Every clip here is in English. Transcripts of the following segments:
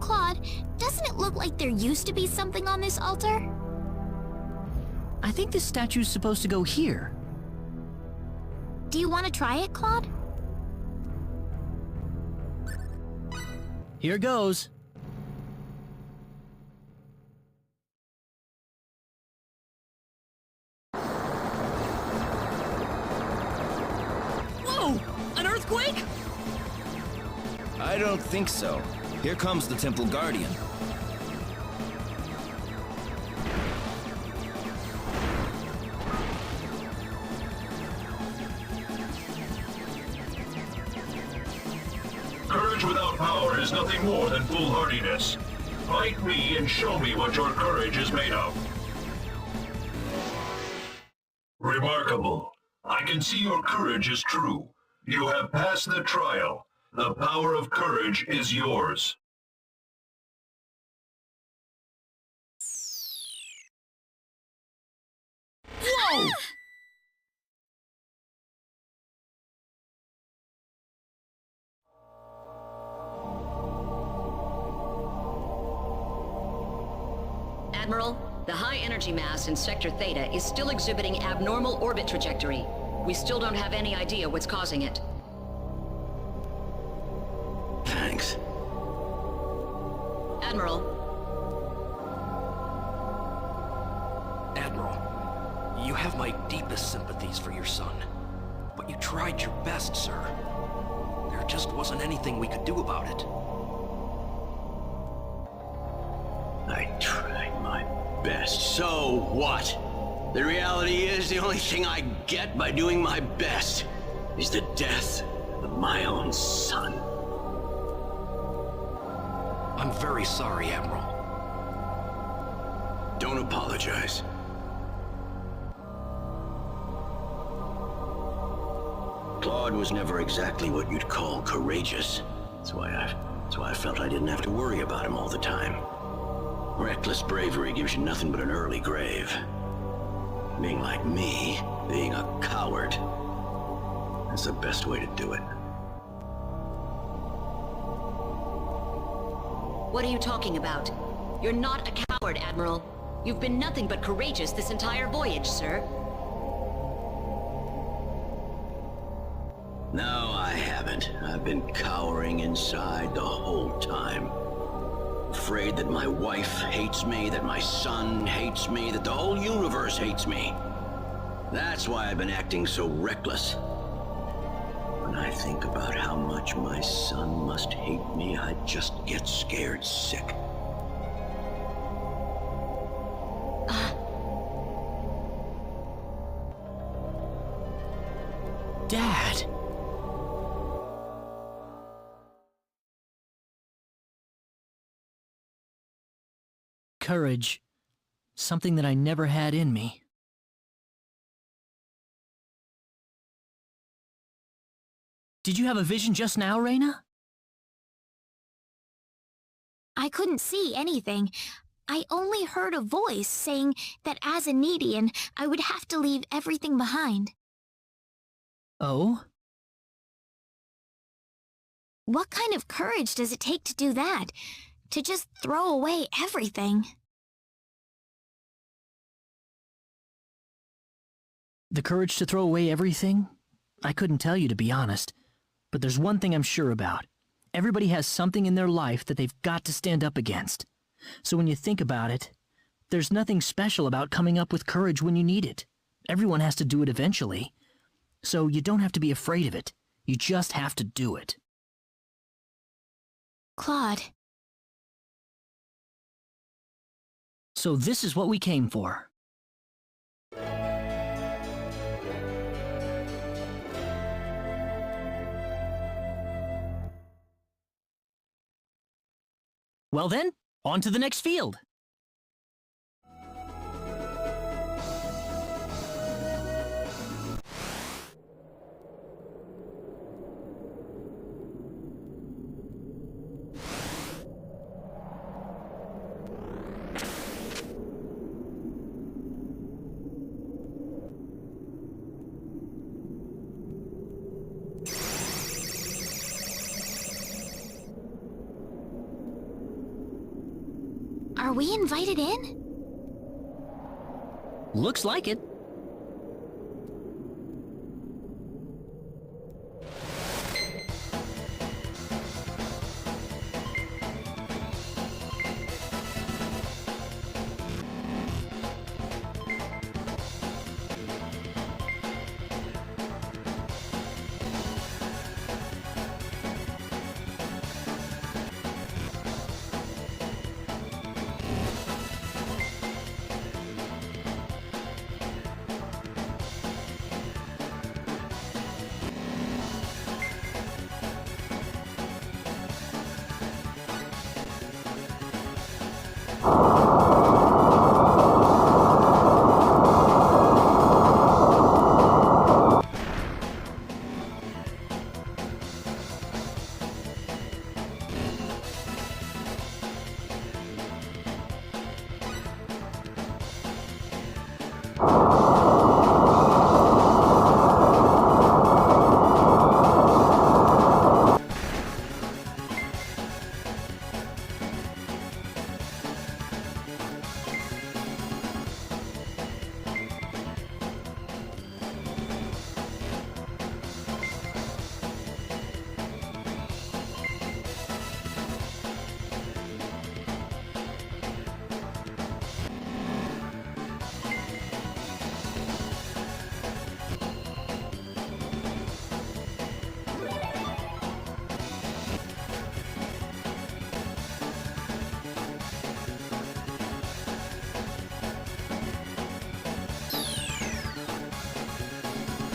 Claude, doesn't it look like there used to be something on this altar? I think this statue's supposed to go here. Do you want to try it, Claude? Here goes. Whoa! An earthquake? I don't think so. Here comes the Temple Guardian. Courage without power is nothing more than foolhardiness. Fight me and show me what your courage is made of. Remarkable. I can see your courage is true. You have passed the trial. The power of courage is yours. Whoa! Admiral, the high energy mass in Sector Theta is still exhibiting abnormal orbit trajectory. We still don't have any idea what's causing it. Thanks. Admiral. Admiral, you have my deepest sympathies for your son. But you tried your best, sir. There just wasn't anything we could do about it. I tried my best. So what? The reality is the only thing I get by doing my best is the death of my own son. I'm very sorry, Admiral. Don't apologize. Claude was never exactly what you'd call courageous. That's why I felt I didn't have to worry about him all the time. Reckless bravery gives you nothing but an early grave. Being like me, being a coward, that's the best way to do it. What are you talking about? You're not a coward, Admiral. You've been nothing but courageous this entire voyage, sir. No, I haven't. I've been cowering inside the whole time. Afraid that my wife hates me, that my son hates me, that the whole universe hates me. That's why I've been acting so reckless. When I think about how much my son must hate me, I just get scared sick. Dad! Courage. Something that I never had in me. Did you have a vision just now, Reyna? I couldn't see anything. I only heard a voice saying that as a Nedian, I would have to leave everything behind. Oh? What kind of courage does it take to do that? To just throw away everything? The courage to throw away everything? I couldn't tell you, to be honest. But there's one thing I'm sure about. Everybody has something in their life that they've got to stand up against. So when you think about it, there's nothing special about coming up with courage when you need it. Everyone has to do it eventually. So you don't have to be afraid of it. You just have to do it. Claude. So this is what we came for. Well then, on to the next field. Are we invited in? Looks like it.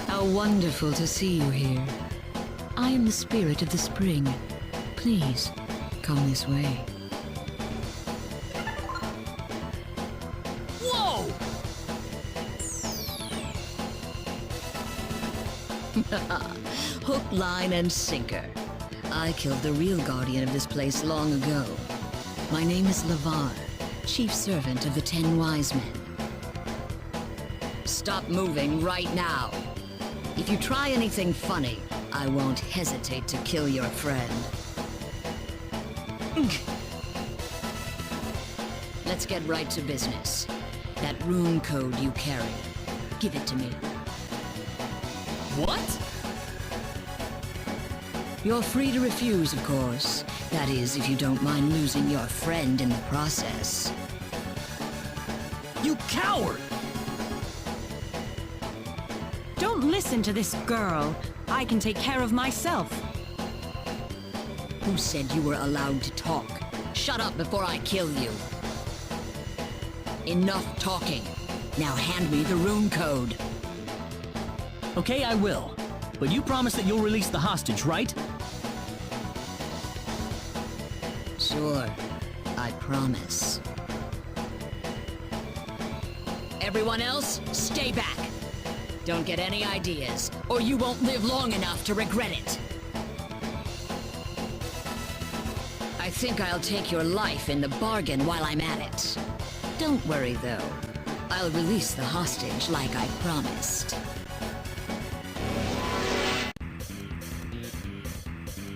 How wonderful to see you here. I am the spirit of the spring. Please, come this way. Whoa! Hook, line, and sinker. I killed the real guardian of this place long ago. My name is Lavar, chief servant of the 10 Wise Men. Stop moving right now. If you try anything funny, I won't hesitate to kill your friend. Let's get right to business. That rune code you carry. Give it to me. What? You're free to refuse, of course. That is, if you don't mind losing your friend in the process. You coward! Don't listen to this girl. I can take care of myself. Who said you were allowed to talk? Shut up before I kill you. Enough talking. Now hand me the rune code. Okay, I will. But you promise that you'll release the hostage, right? Sure, I promise. Everyone else, stay back. Don't get any ideas, or you won't live long enough to regret it. I think I'll take your life in the bargain while I'm at it. Don't worry, though. I'll release the hostage like I promised.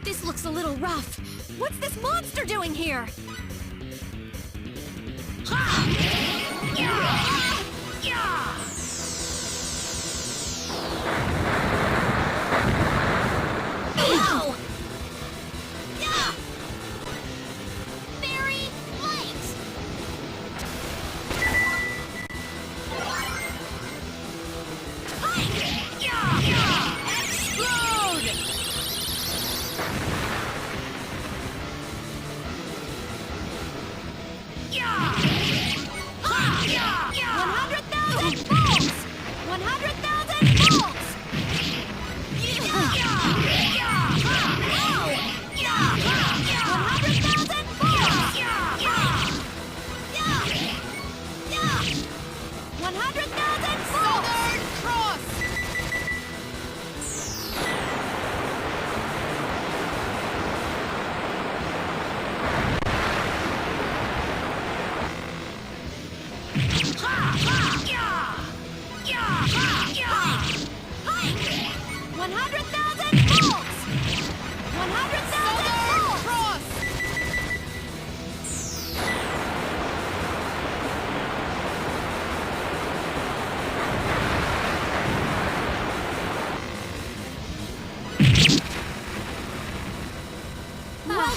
This looks a little rough. What's this monster doing here? Ow! Yeah! Very light! Explode!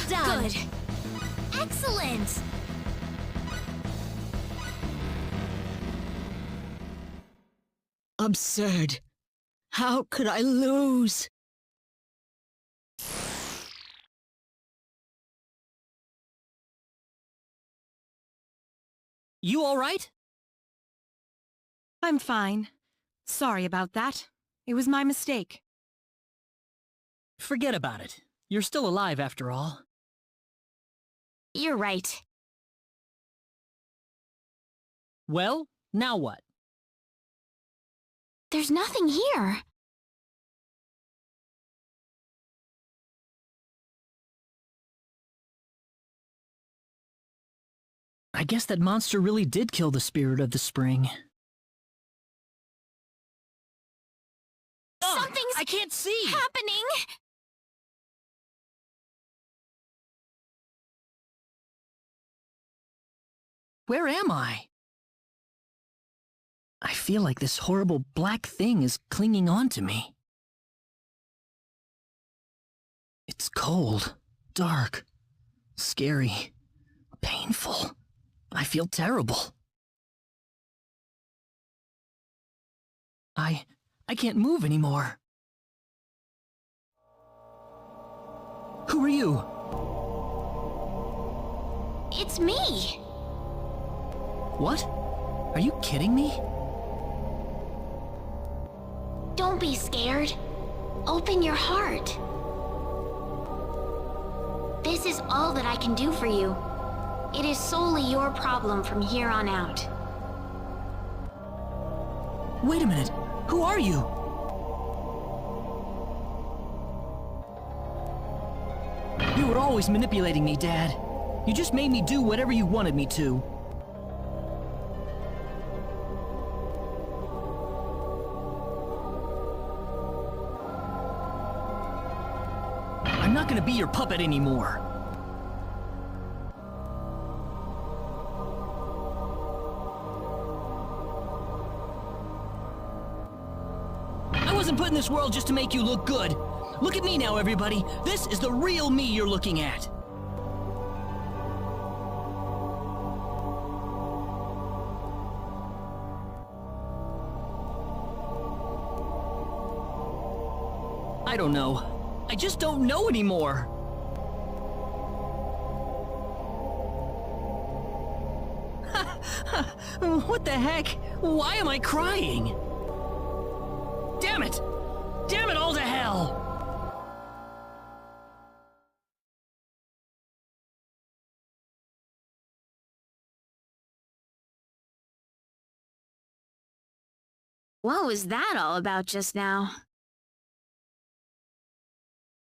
done. Good. Excellent! Absurd. How could I lose? You all right? I'm fine. Sorry about that. It was my mistake. Forget about it. You're still alive after all. You're right. Well, now what? There's nothing here. I guess that monster really did kill the spirit of the spring. Ugh, Something's I can't see! happening! Where am I? I feel like this horrible black thing is clinging on to me. It's cold, dark, scary, painful. I feel terrible. I can't move anymore. Who are you? It's me! What? Are you kidding me? Don't be scared. Open your heart. This is all that I can do for you. It is solely your problem from here on out. Wait a minute. Who are you? You were always manipulating me, Dad. You just made me do whatever you wanted me to. I'm not gonna be your puppet anymore. I wasn't put in this world just to make you look good. Look at me now, everybody. This is the real me you're looking at. I don't know. I just don't know anymore. What the heck? Why am I crying? Damn it! Damn it all to hell! What was that all about just now?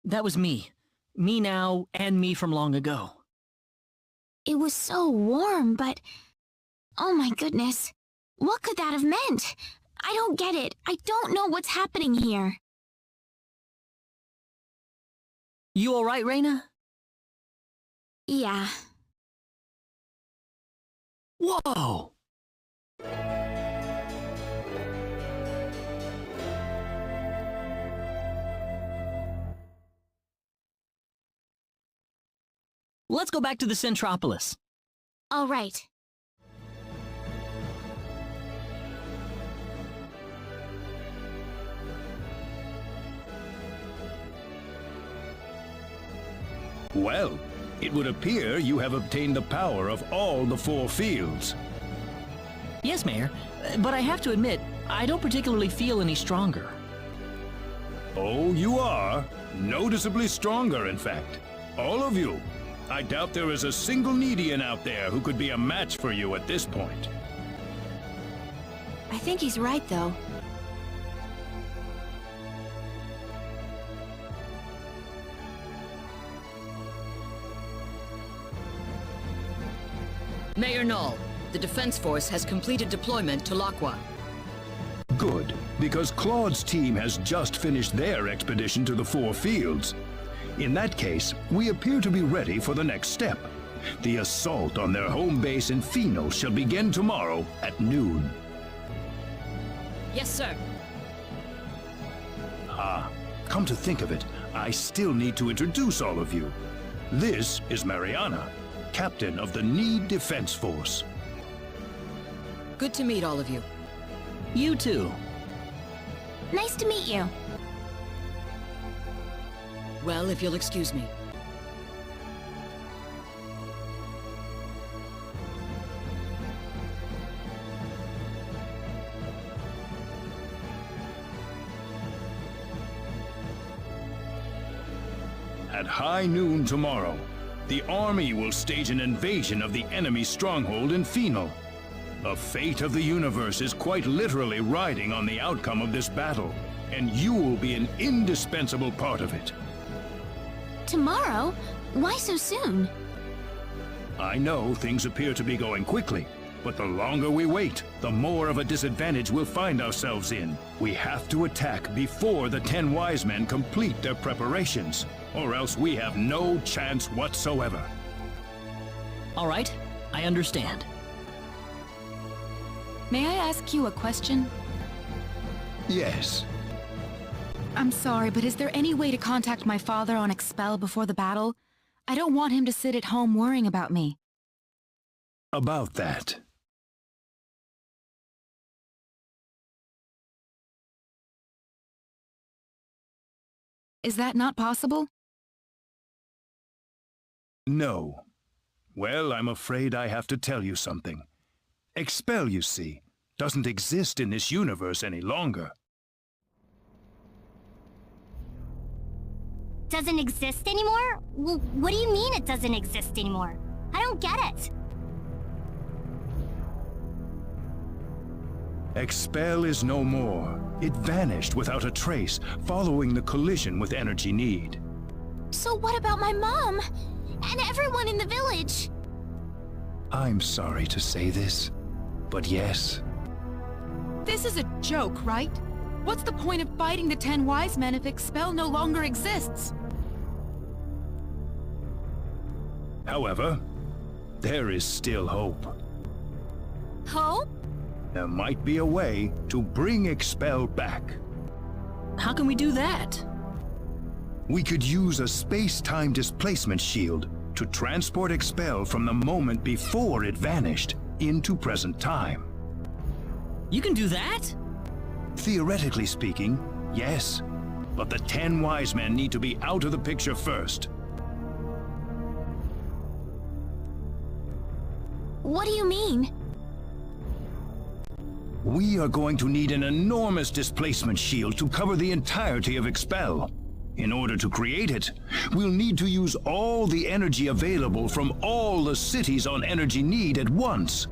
That was me. Me now, and me from long ago. It was so warm, but... Oh my goodness. What could that have meant? I don't get it. I don't know what's happening here. You alright, Reina? Yeah. Whoa! Let's go back to the Centropolis. All right. Well, it would appear you have obtained the power of all the 4 fields. Yes, Mayor, but I have to admit, I don't particularly feel any stronger. Oh, you are. Noticeably stronger, in fact. All of you. I doubt there is a single Needian out there who could be a match for you at this point. I think he's right, though. Mayor Null, the Defense Force has completed deployment to Laqua. Good, because Claude's team has just finished their expedition to the 4 fields. In that case, we appear to be ready for the next step. The assault on their home base in Pheno shall begin tomorrow at noon. Yes, sir. Ah, come to think of it, I still need to introduce all of you. This is Mariana, captain of the Need Defense Force. Good to meet all of you. You too. Nice to meet you. Well, if you'll excuse me. At high noon tomorrow, the army will stage an invasion of the enemy stronghold in Phenol. The fate of the universe is quite literally riding on the outcome of this battle, and you will be an indispensable part of it. Tomorrow? Why so soon? I know things appear to be going quickly, but the longer we wait, the more of a disadvantage we'll find ourselves in. We have to attack before the 10 wise men complete their preparations, or else we have no chance whatsoever. All right, I understand. May I ask you a question? Yes. I'm sorry, but is there any way to contact my father on Expel before the battle? I don't want him to sit at home worrying about me. About that. Is that not possible? No. Well, I'm afraid I have to tell you something. Expel, you see, doesn't exist in this universe any longer. Doesn't exist anymore? What do you mean it doesn't exist anymore? I don't get it. Expel is no more. It vanished without a trace, following the collision with Energy Need. So what about my mom? And everyone in the village? I'm sorry to say this, but yes. This is a joke, right? What's the point of fighting the 10 wise men if Expel no longer exists? However, there is still hope. Hope? There might be a way to bring Expel back. How can we do that? We could use a space-time displacement shield to transport Expel from the moment before it vanished into present time. You can do that? Theoretically speaking, yes. But the 10 wise men need to be out of the picture first. What do you mean? We are going to need an enormous displacement shield to cover the entirety of Expel. In order to create it, we'll need to use all the energy available from all the cities on Energy Need at once.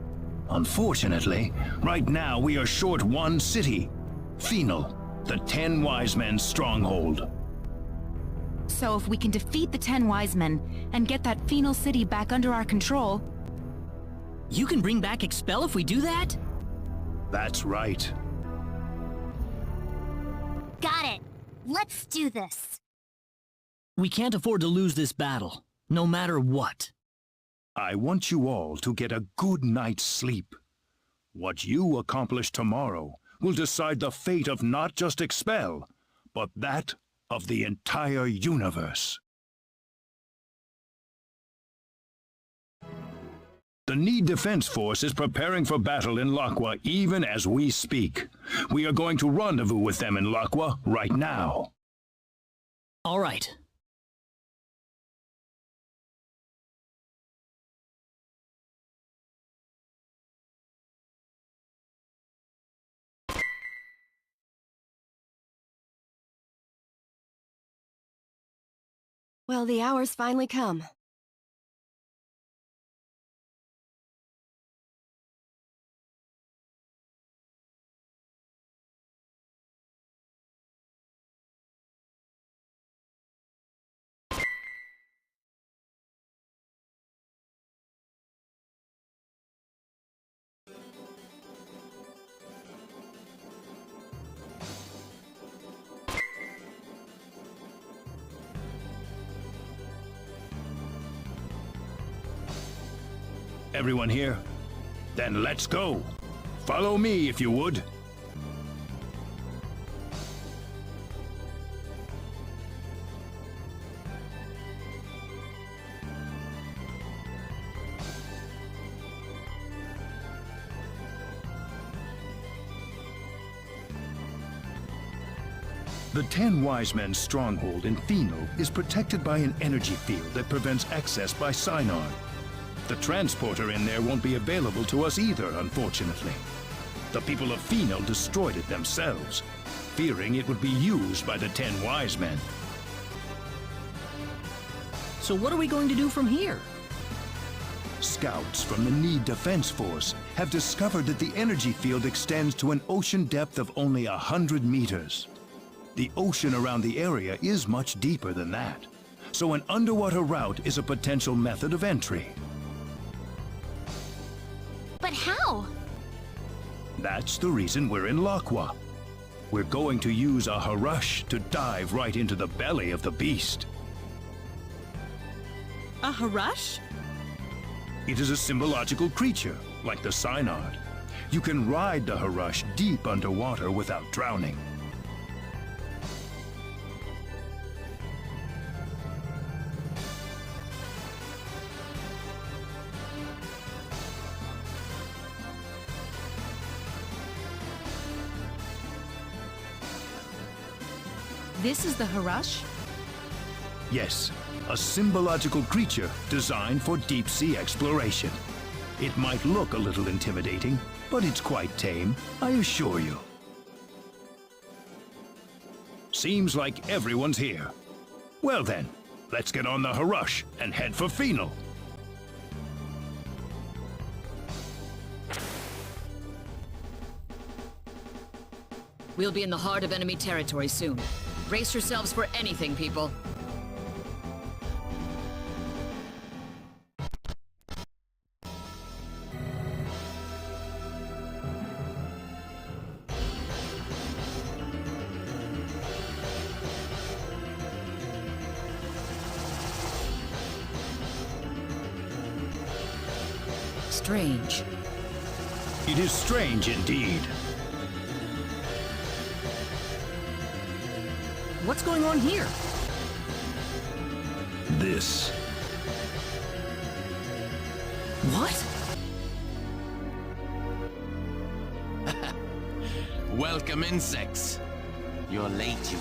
Unfortunately, right now we are short one city, Phenol, the 10 wise men's stronghold. So if we can defeat the 10 wise men and get that Phenol city back under our control... You can bring back Expel if we do that? That's right. Got it. Let's do this. We can't afford to lose this battle, no matter what. I want you all to get a good night's sleep. What you accomplish tomorrow will decide the fate of not just Expel, but that of the entire universe. The Need Defense Force is preparing for battle in Laqua even as we speak. We are going to rendezvous with them in Laqua right now. All right. Well, the hour's finally come. Everyone here? Then let's go. Follow me if you would. The 10 Wise Men's stronghold in Phenol is protected by an energy field that prevents access by Synard. The transporter in there won't be available to us either, unfortunately. The people of Phenol destroyed it themselves, fearing it would be used by the 10 Wise Men. So what are we going to do from here? Scouts from the Need Defense Force have discovered that the energy field extends to an ocean depth of only 100 meters. The ocean around the area is much deeper than that, so an underwater route is a potential method of entry. But how? That's the reason we're in Laqua. We're going to use a Harush to dive right into the belly of the beast. A Harush? It is a symbological creature, like the Synard. You can ride the Harush deep underwater without drowning. This is the Harush? Yes, a symbological creature designed for deep-sea exploration. It might look a little intimidating, but it's quite tame, I assure you. Seems like everyone's here. Well then, let's get on the Harush and head for Phenol. We'll be in the heart of enemy territory soon. Brace yourselves for anything, people. Strange. It is strange indeed. What's going on here? This. What? Welcome, insects. You're late, you.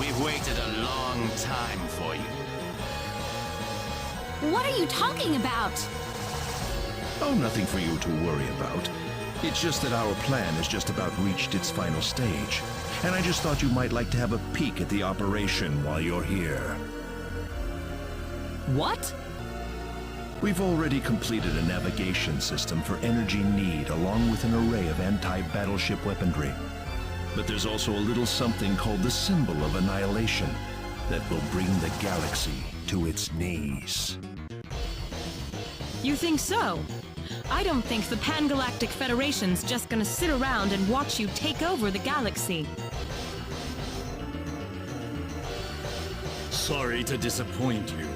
We've waited a long time for you. What are you talking about? Oh, nothing for you to worry about. It's just that our plan has just about reached its final stage. And I just thought you might like to have a peek at the operation while you're here. What? We've already completed a navigation system for energy need along with an array of anti-battleship weaponry. But there's also a little something called the Symbol of Annihilation that will bring the galaxy to its knees. You think so? I don't think the Pan-Galactic Federation's just gonna sit around and watch you take over the galaxy. Sorry to disappoint you,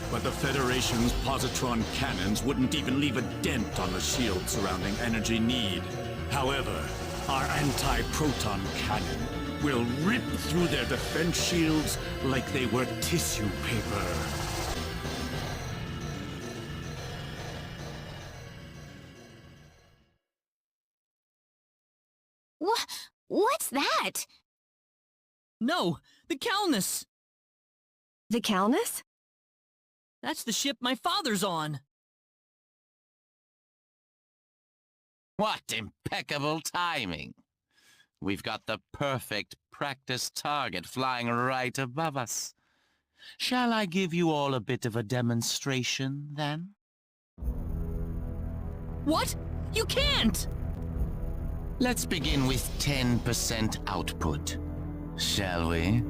but the Federation's positron cannons wouldn't even leave a dent on the shield surrounding energy need. However, our anti-proton cannon will rip through their defense shields like they were tissue paper. What's that? No, the Calnus! The Calnus? That's the ship my father's on. What impeccable timing. We've got the perfect practice target flying right above us. Shall I give you all a bit of a demonstration, then? What? You can't! Let's begin with 10% output, shall we?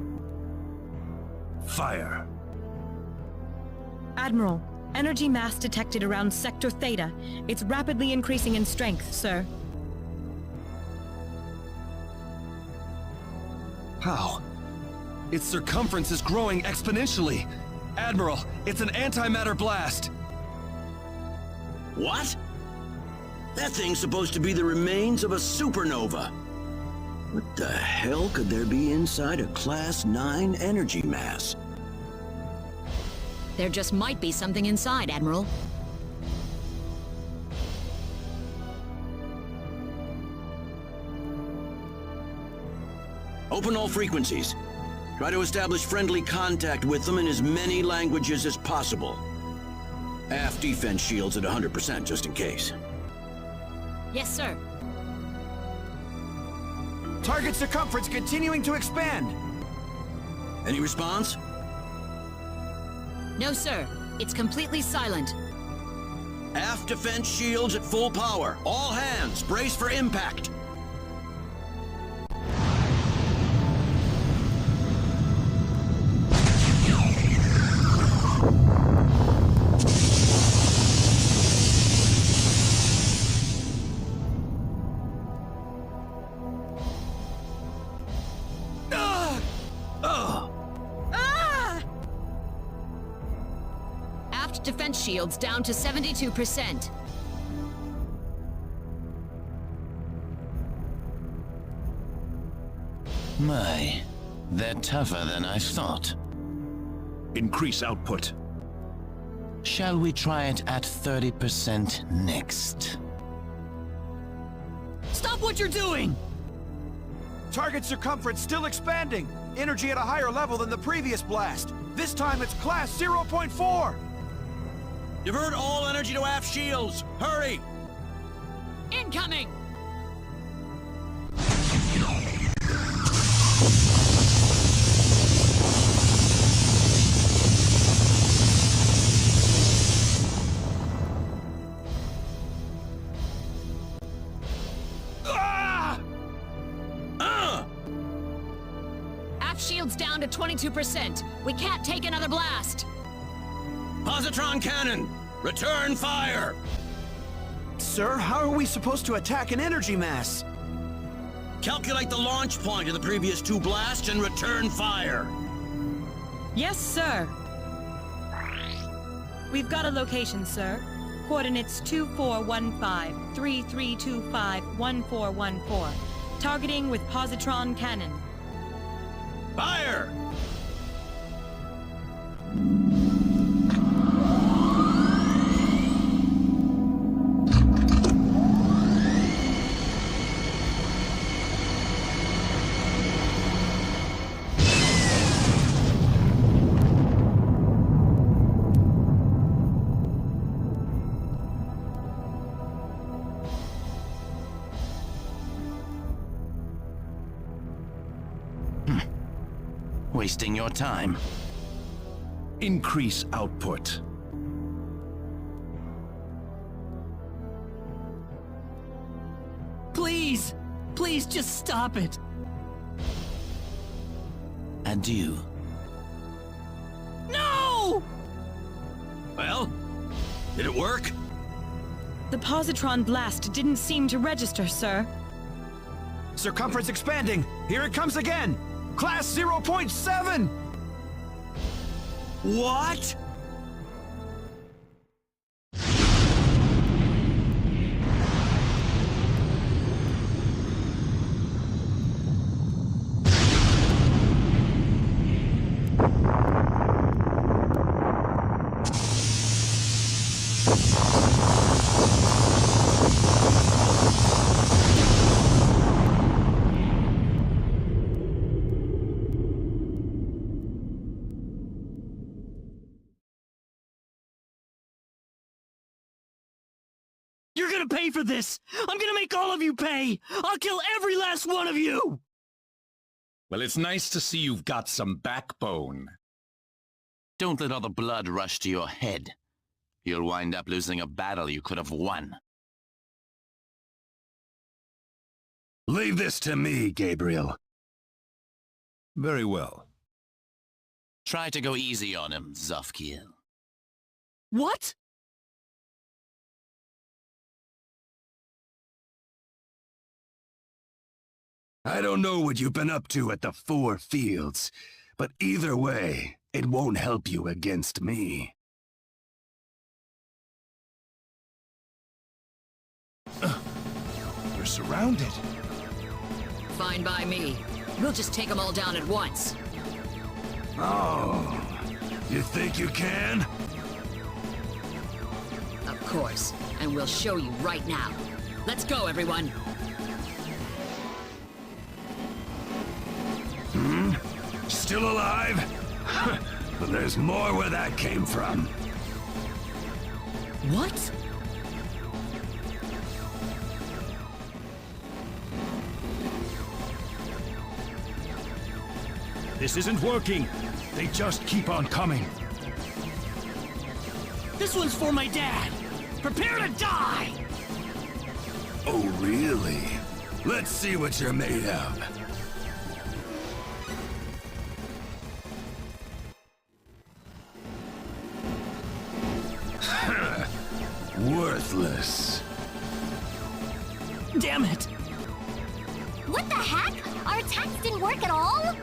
Fire. Admiral, energy mass detected around Sector Theta. It's rapidly increasing in strength, sir. How? Its circumference is growing exponentially. Admiral, it's an antimatter blast. What? That thing's supposed to be the remains of a supernova. What the hell could there be inside a Class 9 energy mass? There just might be something inside, Admiral. Open all frequencies. Try to establish friendly contact with them in as many languages as possible. Aft defense shields at 100% just in case. Yes, sir. Target circumference continuing to expand. Any response? No, sir. It's completely silent. Aft defense shields at full power. All hands, brace for impact. Aft defense shields down to 72%. My, they're tougher than I thought. Increase output. Shall we try it at 30% next? Stop what you're doing! Target circumference still expanding. Energy at a higher level than the previous blast. This time it's class 0.4. Divert all energy to aft shields. Hurry! Incoming! Aft shields down to 22%. We can't take another blast. Positron cannon! Return fire! Sir, how are we supposed to attack an energy mass? Calculate the launch point of the previous two blasts and return fire! Yes, sir. We've got a location, sir. Coordinates 2415-3325-1414. Targeting with positron cannon. Fire! Wasting your time. Increase output. Please! Please just stop it! Adieu. No! Well, did it work? The positron blast didn't seem to register, sir. Circumference expanding. Here it comes again. Class 0.7! What? You're gonna pay for this! I'm gonna make all of you pay! I'll kill every last one of you! Well, it's nice to see you've got some backbone. Don't let all the blood rush to your head. You'll wind up losing a battle you could have won. Leave this to me, Gabriel. Very well. Try to go easy on him, Zofkiel. What? I don't know what you've been up to at the Four Fields, but either way, it won't help you against me. We're surrounded. Fine by me. We'll just take them all down at once. Oh, you think you can? Of course. And we'll show you right now. Let's go, everyone. still alive? But there's more where that came from. What? This isn't working. They just keep on coming. This one's for my dad. Prepare to die! Oh, really? Let's see what you're made of. Worthless. Damn it! What the heck? Our attacks didn't work at all?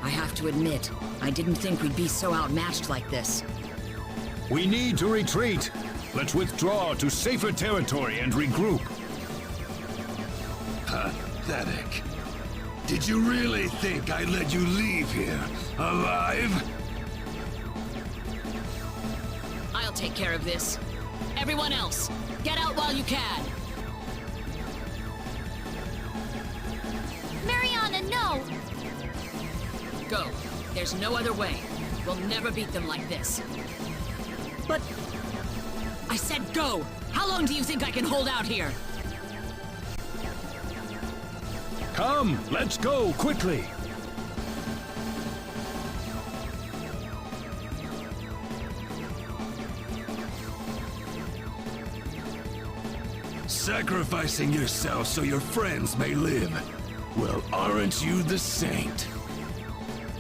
I have to admit, I didn't think we'd be so outmatched like this. We need to retreat. Let's withdraw to safer territory and regroup. Pathetic. Did you really think I'd let you leave here alive? I'll take care of this. Everyone else, get out while you can. Mariana, no! Go. There's no other way. We'll never beat them like this. But... I said go! How long do you think I can hold out here? Come, let's go, quickly! Sacrificing yourself so your friends may live. Well, aren't you the saint?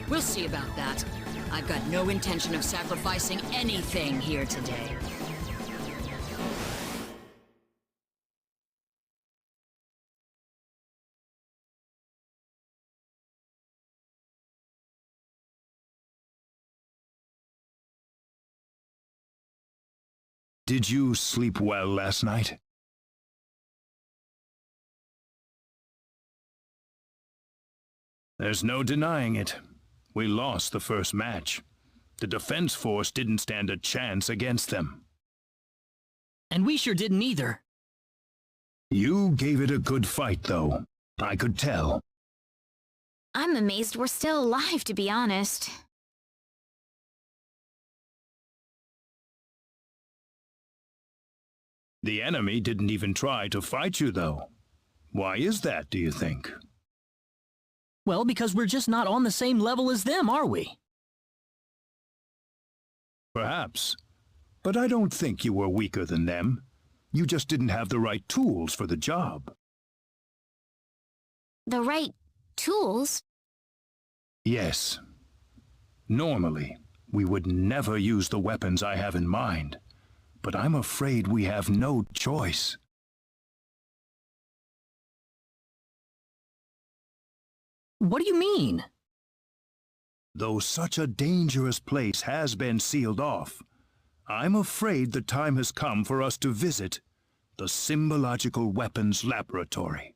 We'll see about that. I've got no intention of sacrificing anything here today. Did you sleep well last night? There's no denying it. We lost the first match. The defense force didn't stand a chance against them. And we sure didn't either. You gave it a good fight, though. I could tell. I'm amazed we're still alive, to be honest. The enemy didn't even try to fight you, though. Why is that, do you think? Well, because we're just not on the same level as them, are we? Perhaps. But I don't think you were weaker than them. You just didn't have the right tools for the job. The right tools? Yes. Normally, we would never use the weapons I have in mind. But I'm afraid we have no choice. What do you mean? Though such a dangerous place has been sealed off, I'm afraid the time has come for us to visit the Symbological Weapons Laboratory.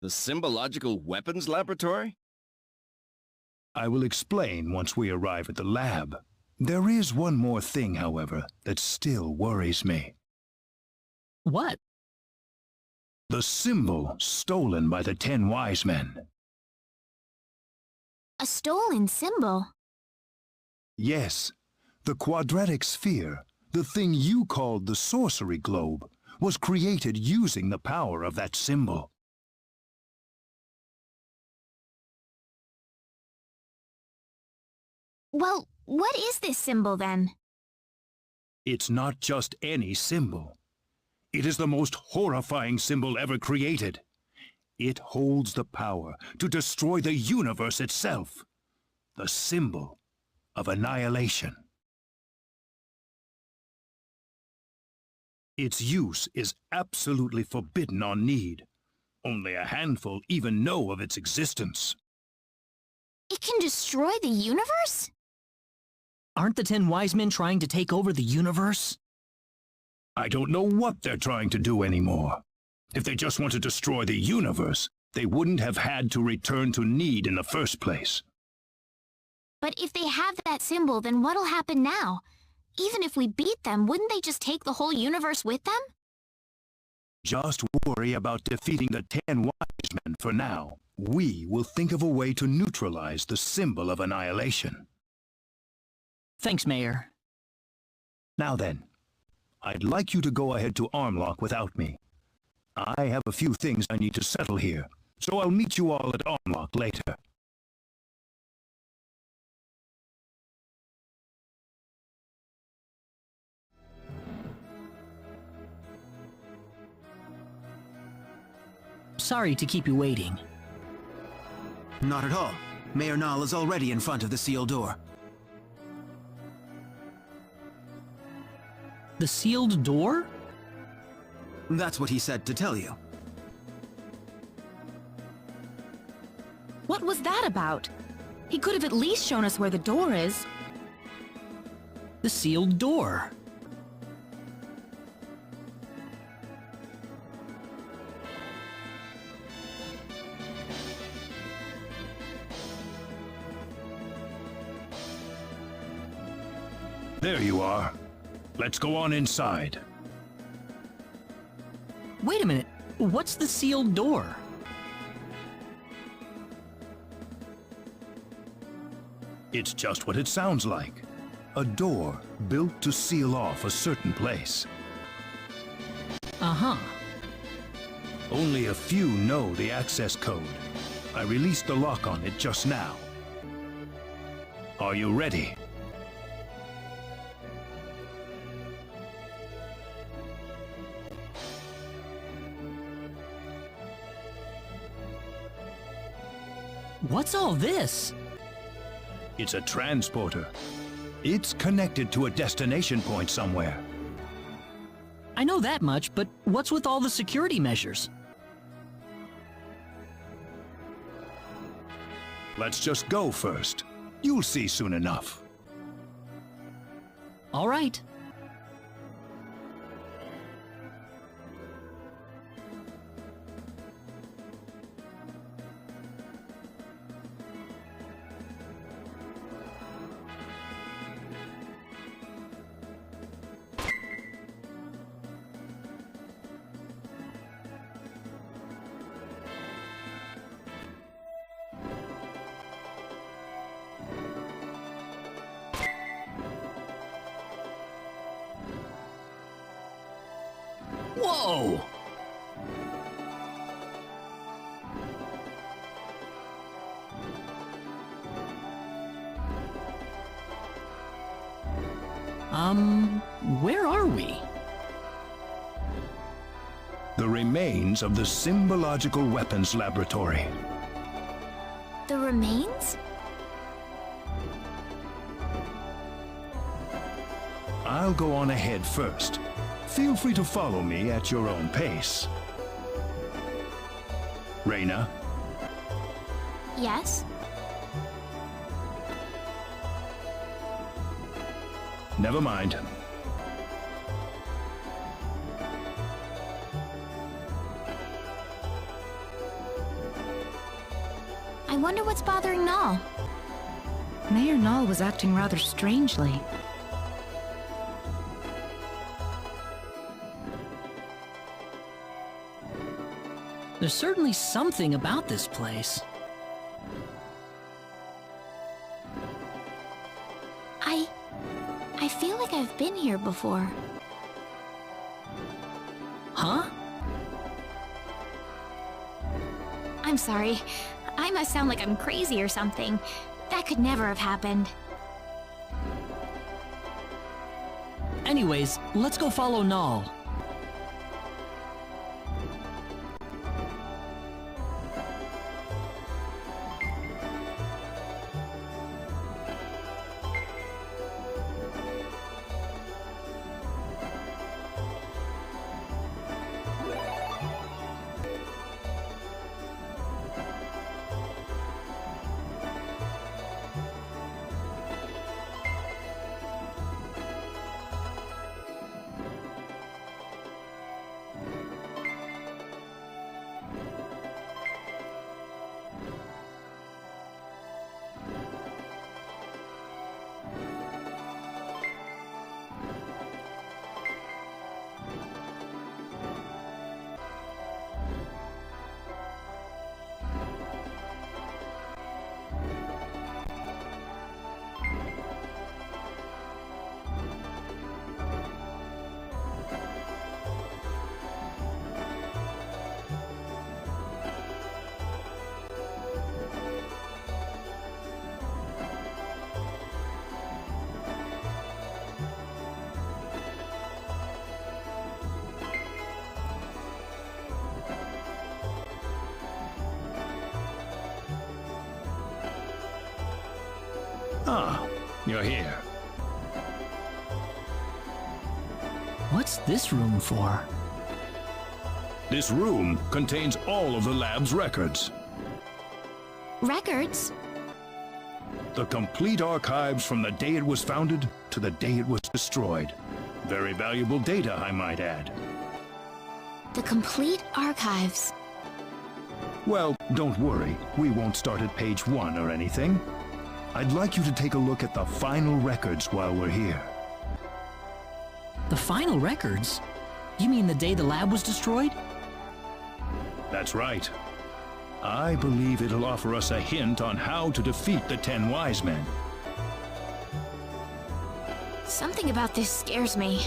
The Symbological Weapons Laboratory? I will explain once we arrive at the lab. There is one more thing, however, that still worries me. What? The symbol stolen by the 10 Wise Men. A stolen symbol? Yes, the quadratic sphere, the thing you called the sorcery globe, was created using the power of that symbol. Well, what is this symbol then? It's not just any symbol. It is the most horrifying symbol ever created. It holds the power to destroy the universe itself. The symbol of annihilation. Its use is absolutely forbidden on Need. Only a handful even know of its existence. It can destroy the universe? Aren't the 10 Wise Men trying to take over the universe? I don't know what they're trying to do anymore. If they just want to destroy the universe, they wouldn't have had to return to Need in the first place. But if they have that symbol, then what'll happen now? even if we beat them, wouldn't they just take the whole universe with them? Just worry about defeating the 10 wise men for now. We will think of a way to neutralize the symbol of annihilation. Thanks, Mayor. Now then, I'd like you to go ahead to Armlock without me. I have a few things I need to settle here, so I'll meet you all at Armlock later. Sorry to keep you waiting. Not at all. Mayor Null is already in front of the sealed door. The sealed door? That's what he said to tell you. What was that about? He could have at least shown us where the door is. The sealed door. There you are. Let's go on inside. Wait a minute. What's the sealed door? It's just what it sounds like. A door built to seal off a certain place. Uh-huh. Only a few know the access code. I released the lock on it just now. Are you ready? What's all this? It's a transporter. It's connected to a destination point somewhere. I know that much, but what's with all the security measures? Let's just go first. You'll see soon enough. All right. Whoa! Where are we? The remains of the Symbological Weapons Laboratory. The remains? I'll go on ahead first. Feel free to follow me at your own pace. Reyna? Yes? Never mind. I wonder what's bothering Null. Mayor Null was acting rather strangely. There's certainly something about this place. I feel like I've been here before. Huh? I'm sorry. I must sound like I'm crazy or something. That could never have happened. Anyways, let's go follow Null. Ah, you're here. What's this room for? This room contains all of the lab's records. Records? The complete archives from the day it was founded to the day it was destroyed. Very valuable data, I might add. The complete archives. Well, don't worry. We won't start at page 1 or anything. I'd like you to take a look at the final records while we're here. The final records? You mean the day the lab was destroyed? That's right. I believe it'll offer us a hint on how to defeat the 10 Wise Men. Something about this scares me.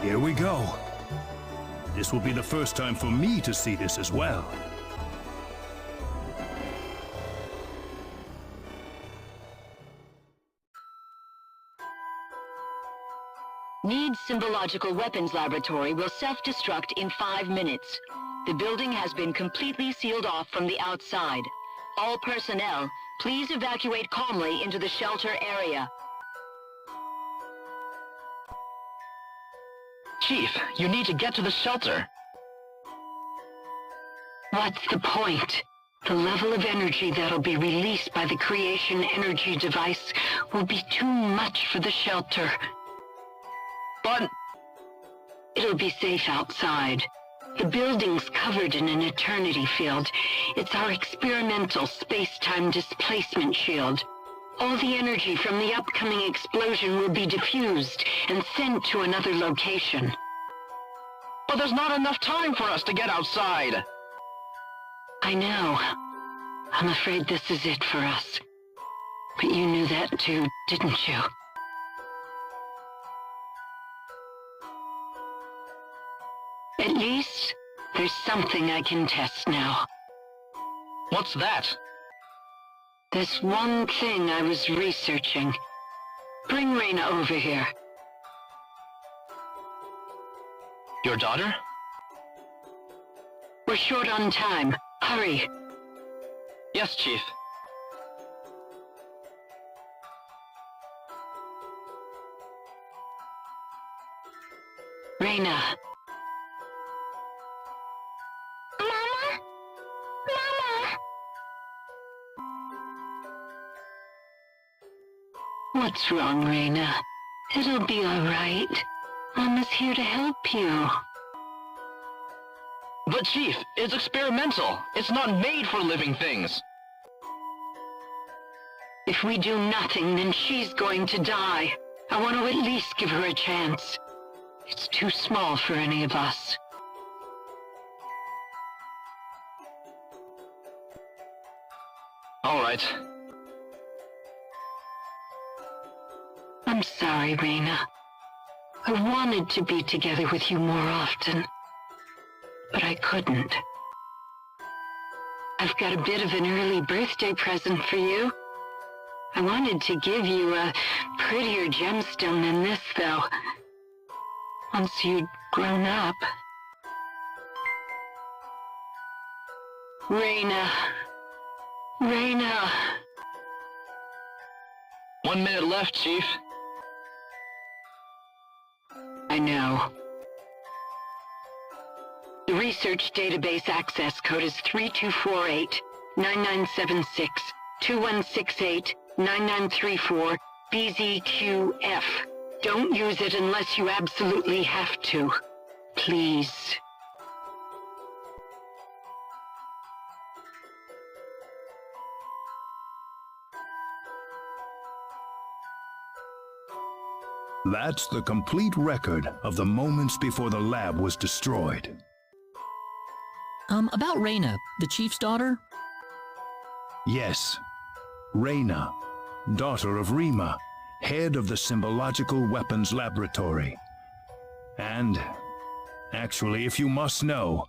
Here we go. This will be the first time for me to see this as well. Need Symbological Weapons Laboratory will self-destruct in 5 minutes. The building has been completely sealed off from the outside. All personnel, please evacuate calmly into the shelter area. Chief, you need to get to the shelter. What's the point? The level of energy that'll be released by the creation energy device will be too much for the shelter. But it'll be safe outside. The building's covered in an eternity field. It's our experimental space-time displacement shield. All the energy from the upcoming explosion will be diffused and sent to another location. But there's not enough time for us to get outside. I know. I'm afraid this is it for us. But you knew that too, didn't you? At least, there's something I can test now. What's that? This one thing I was researching. Bring Reyna over here. Your daughter? We're short on time. Hurry. Yes, Chief. Reyna. What's wrong, Reyna? It'll be all right. Mama's here to help you. But Chief, it's experimental. It's not made for living things. If we do nothing, then she's going to die. I want to at least give her a chance. It's too small for any of us. All right. I'm sorry, Reyna. I wanted to be together with you more often, but I couldn't. I've got a bit of an early birthday present for you. I wanted to give you a prettier gemstone than this, though. Once you'd grown up. Reyna. Reyna. 1 minute left, Chief. I know. The research database access code is 3248-9976-2168-9934 BZQF. Don't use it unless you absolutely have to. Please. That's the complete record of the moments before the lab was destroyed. About Reyna, the chief's daughter? Yes, Reyna, daughter of Rima, head of the Symbological Weapons Laboratory. And, actually, if you must know...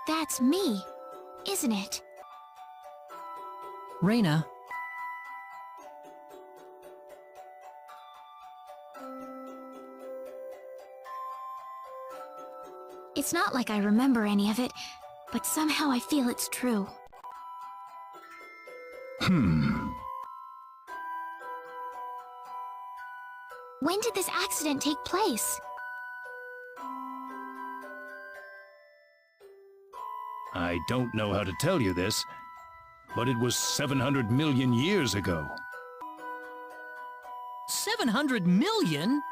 That's me, isn't it? Reyna. It's not like I remember any of it, but somehow I feel it's true. When did this accident take place? I don't know how to tell you this, but it was 700 million years ago. 700 million?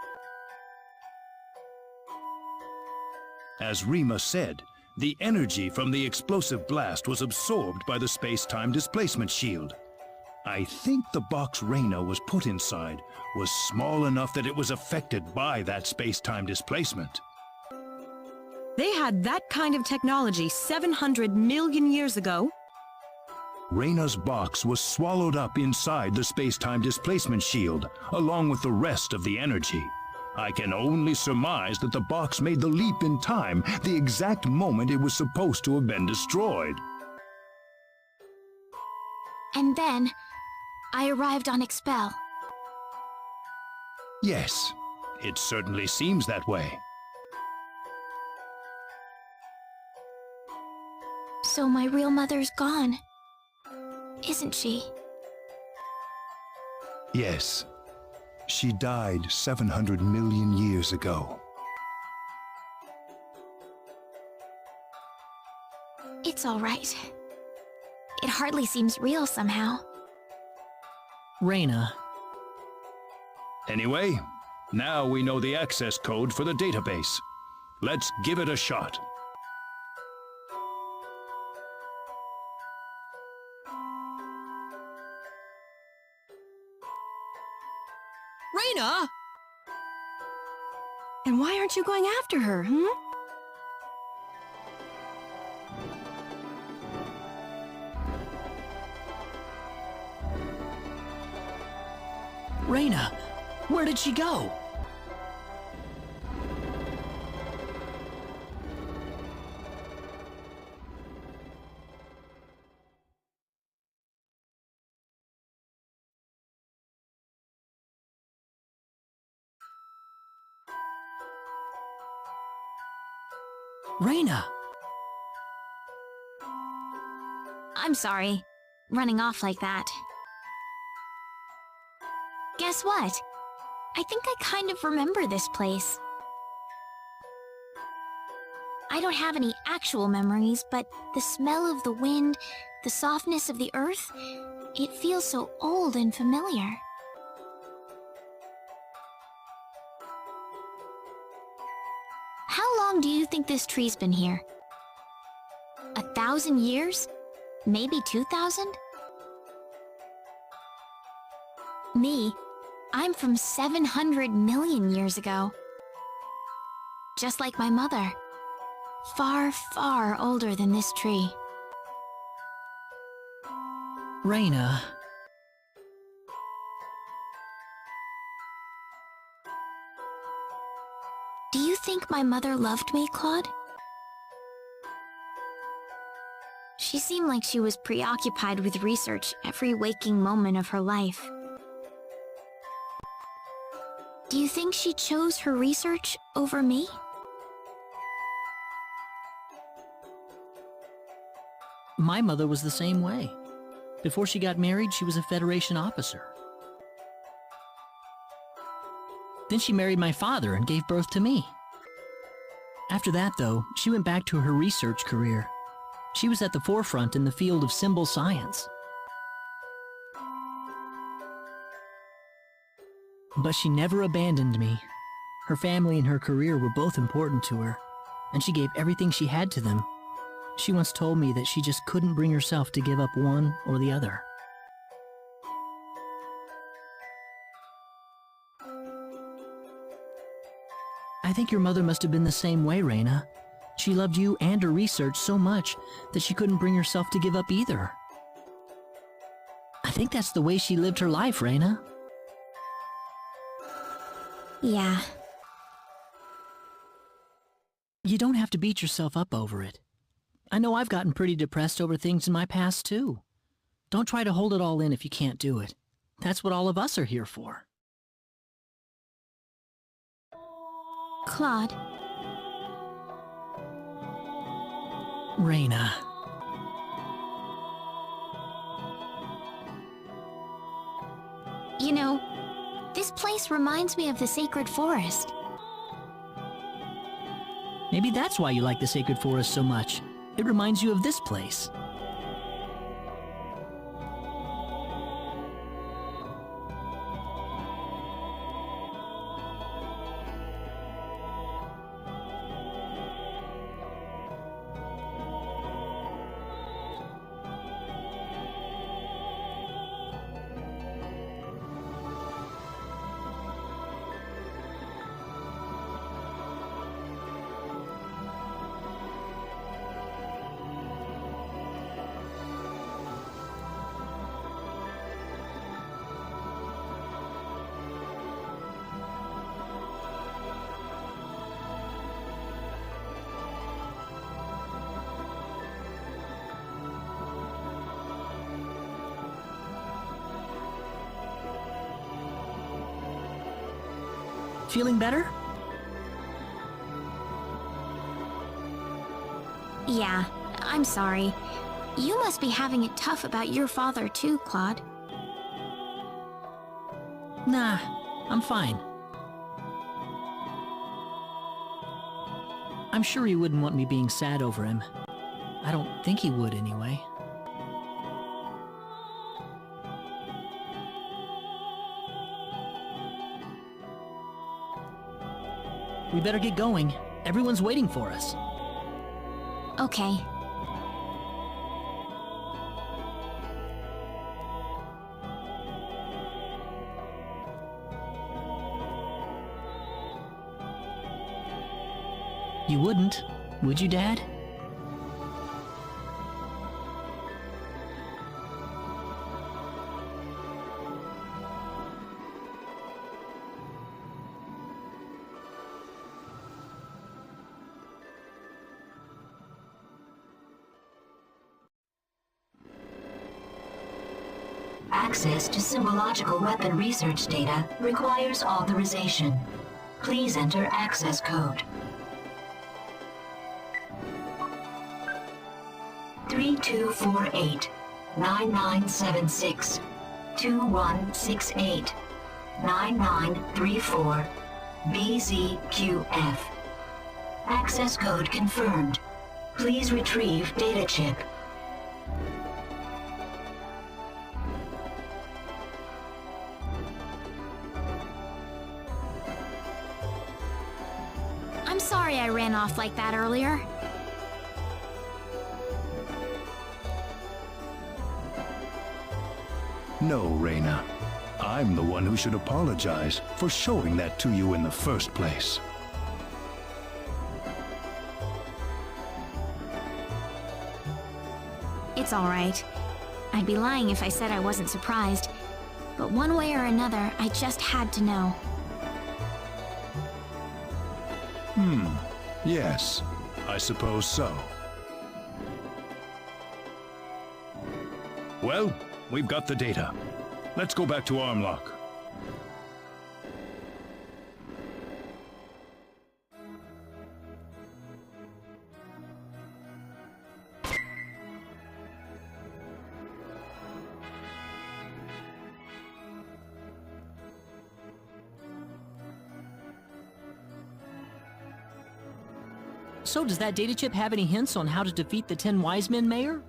As Rima said, the energy from the explosive blast was absorbed by the space-time displacement shield. I think the box Reyna was put inside was small enough that it was affected by that space-time displacement. They had that kind of technology 700 million years ago? Reyna's box was swallowed up inside the space-time displacement shield, along with the rest of the energy. I can only surmise that the box made the leap in time the exact moment it was supposed to have been destroyed. And then, I arrived on Expel. Yes, it certainly seems that way. So my real mother's gone, isn't she? Yes. She died 700 million years ago. It's all right. It hardly seems real somehow. Reyna. Anyway, now we know the access code for the database. Let's give it a shot. Reyna! And why aren't you going after her, Reyna, where did she go? Reyna! I'm sorry, running off like that. Guess what? I think I kind of remember this place. I don't have any actual memories, but the smell of the wind, the softness of the earth, it feels so old and familiar. How long do you think this tree's been here? 1,000 years? Maybe 2,000? Me, I'm from 700 million years ago. Just like my mother. Far, far older than this tree. Reyna. Do you think my mother loved me, Claude? She seemed like she was preoccupied with research every waking moment of her life. Do you think she chose her research over me? My mother was the same way. Before she got married, she was a Federation officer. Then she married my father and gave birth to me. After that, though, she went back to her research career. She was at the forefront in the field of symbol science. But she never abandoned me. Her family and her career were both important to her, and she gave everything she had to them. She once told me that she just couldn't bring herself to give up one or the other. I think your mother must have been the same way, Reyna. She loved you and her research so much that she couldn't bring herself to give up either. I think that's the way she lived her life, Reyna. Yeah. You don't have to beat yourself up over it. I know I've gotten pretty depressed over things in my past, too. Don't try to hold it all in if you can't do it. That's what all of us are here for. Claude. Reyna. place reminds me of the sacred forest. Maybe that's why you like the sacred forest so much. It reminds you of this place. Feeling better? Yeah, I'm sorry. You must be having it tough about your father too, Claude. Nah, I'm fine. I'm sure he wouldn't want me being sad over him. I don't think he would anyway. We better get going. Everyone's waiting for us. Okay. You wouldn't, would you, Dad? Access to symbological weapon research data requires authorization. Please enter access code. 3248 9976 2168 9934 BZQF. Access code confirmed. Please retrieve data chip. I'm sorry I ran off like that earlier. No, Reina. I'm the one who should apologize for showing that to you in the first place. It's all right. I'd be lying if I said I wasn't surprised. But one way or another, I just had to know. Yes, I suppose so. Well, we've got the data. Let's go back to Armlock. So does that data chip have any hints on how to defeat the 10 Wise Men, Mayor?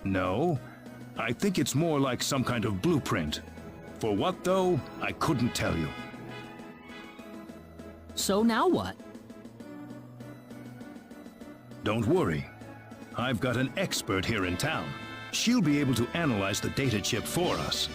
No, I think it's more like some kind of blueprint. For what, though, I couldn't tell you. So now what? Don't worry. I've got an expert here in town. She'll be able to analyze the data chip for us.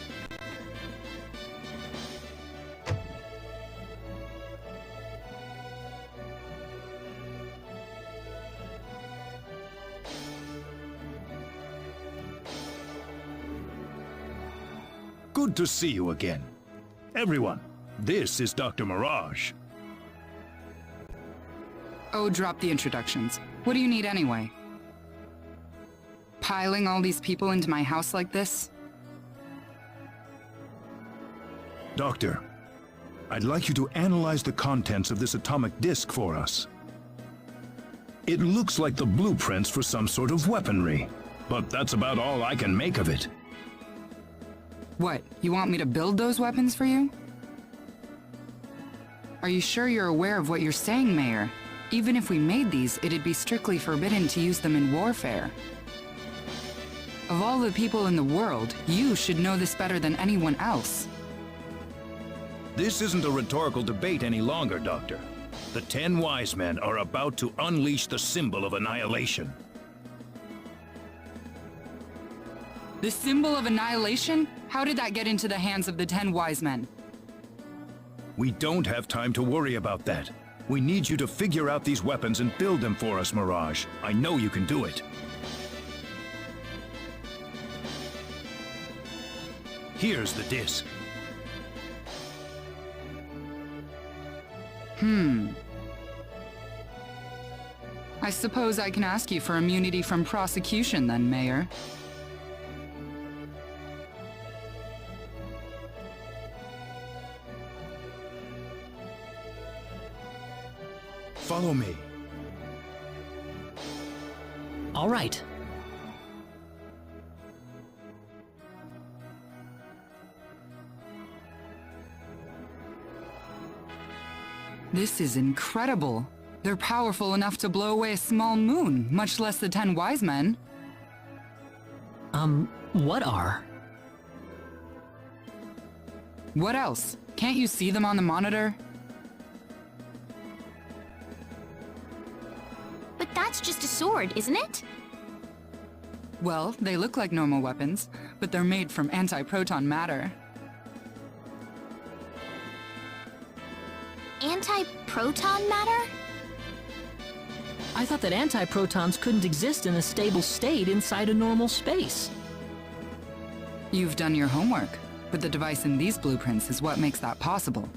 Good to see you again. Everyone, this is Dr. Mirage. Oh, drop the introductions. What do you need anyway? Piling all these people into my house like this? Doctor, I'd like you to analyze the contents of this atomic disk for us. It looks like the blueprints for some sort of weaponry, but that's about all I can make of it. What, you want me to build those weapons for you? Are you sure you're aware of what you're saying, Mayor? Even if we made these, it'd be strictly forbidden to use them in warfare. Of all the people in the world, you should know this better than anyone else. This isn't a rhetorical debate any longer, Doctor. The 10 wise men are about to unleash the symbol of annihilation. The symbol of annihilation? How did that get into the hands of the 10 wise men? We don't have time to worry about that. We need you to figure out these weapons and build them for us, Mirage. I know you can do it. Here's the disc. I suppose I can ask you for immunity from prosecution then, Mayor. Follow me. All right. This is incredible. They're powerful enough to blow away a small moon, much less the 10 wise men. What are? What else? Can't you see them on the monitor? But that's just a sword, isn't it? Well, they look like normal weapons, but they're made from anti-proton matter. Anti-proton matter? I thought that antiprotons couldn't exist in a stable state inside a normal space. You've done your homework, but the device in these blueprints is what makes that possible.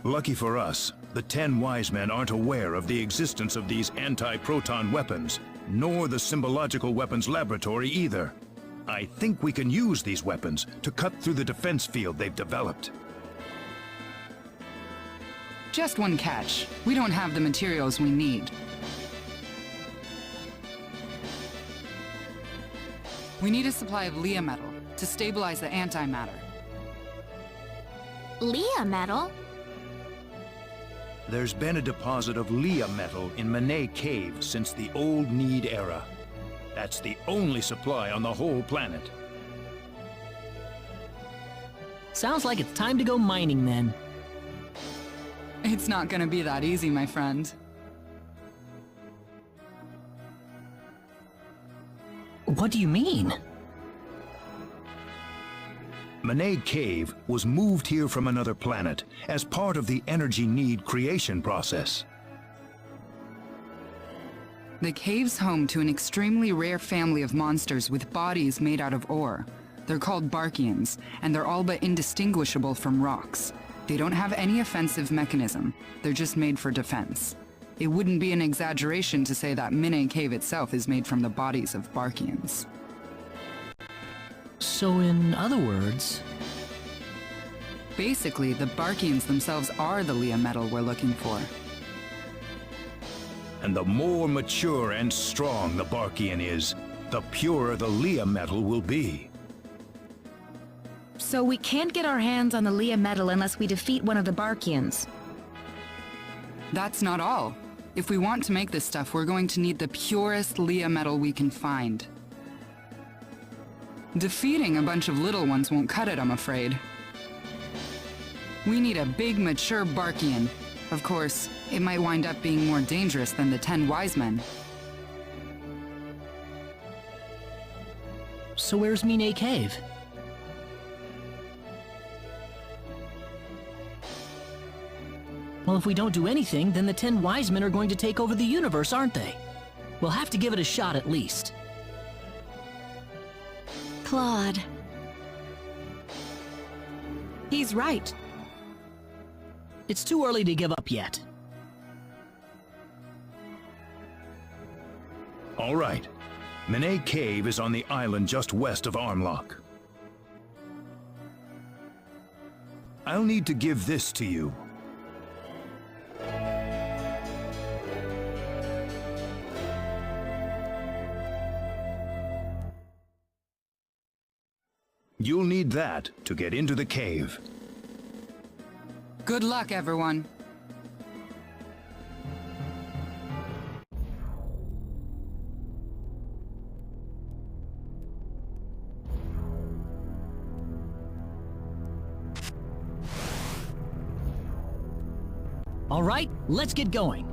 Lucky for us, the 10 wise men aren't aware of the existence of these anti-proton weapons, nor the symbological weapons laboratory either. I think we can use these weapons to cut through the defense field they've developed. Just one catch. We don't have the materials we need. We need a supply of Leah metal to stabilize the antimatter. Leah metal? There's been a deposit of Leah metal in Manet Cave since the Old Need era. That's the only supply on the whole planet. Sounds like it's time to go mining then. It's not gonna be that easy, my friend. What do you mean? Manet Cave was moved here from another planet as part of the energy need creation process. The cave's home to an extremely rare family of monsters with bodies made out of ore. They're called Barkians, and they're all but indistinguishable from rocks. They don't have any offensive mechanism. They're just made for defense. It wouldn't be an exaggeration to say that Manet Cave itself is made from the bodies of Barkians. So in other words... Basically, the Barkians themselves are the Leah metal we're looking for. And the more mature and strong the Barkian is, the purer the Leah metal will be. So we can't get our hands on the Leah metal unless we defeat one of the Barkians. That's not all. If we want to make this stuff, we're going to need the purest Leah metal we can find. Defeating a bunch of little ones won't cut it, I'm afraid. We need a big, mature Barkian. Of course, it might wind up being more dangerous than the 10 wise men. So where's Manet Cave? Well, if we don't do anything, then the 10 wise men are going to take over the universe, aren't they? We'll have to give it a shot at least. Claude. He's right. It's too early to give up yet. All right. Manet Cave is on the island just west of Armlock. I'll need to give this to you. You'll need that to get into the cave. Good luck, everyone. All right, let's get going.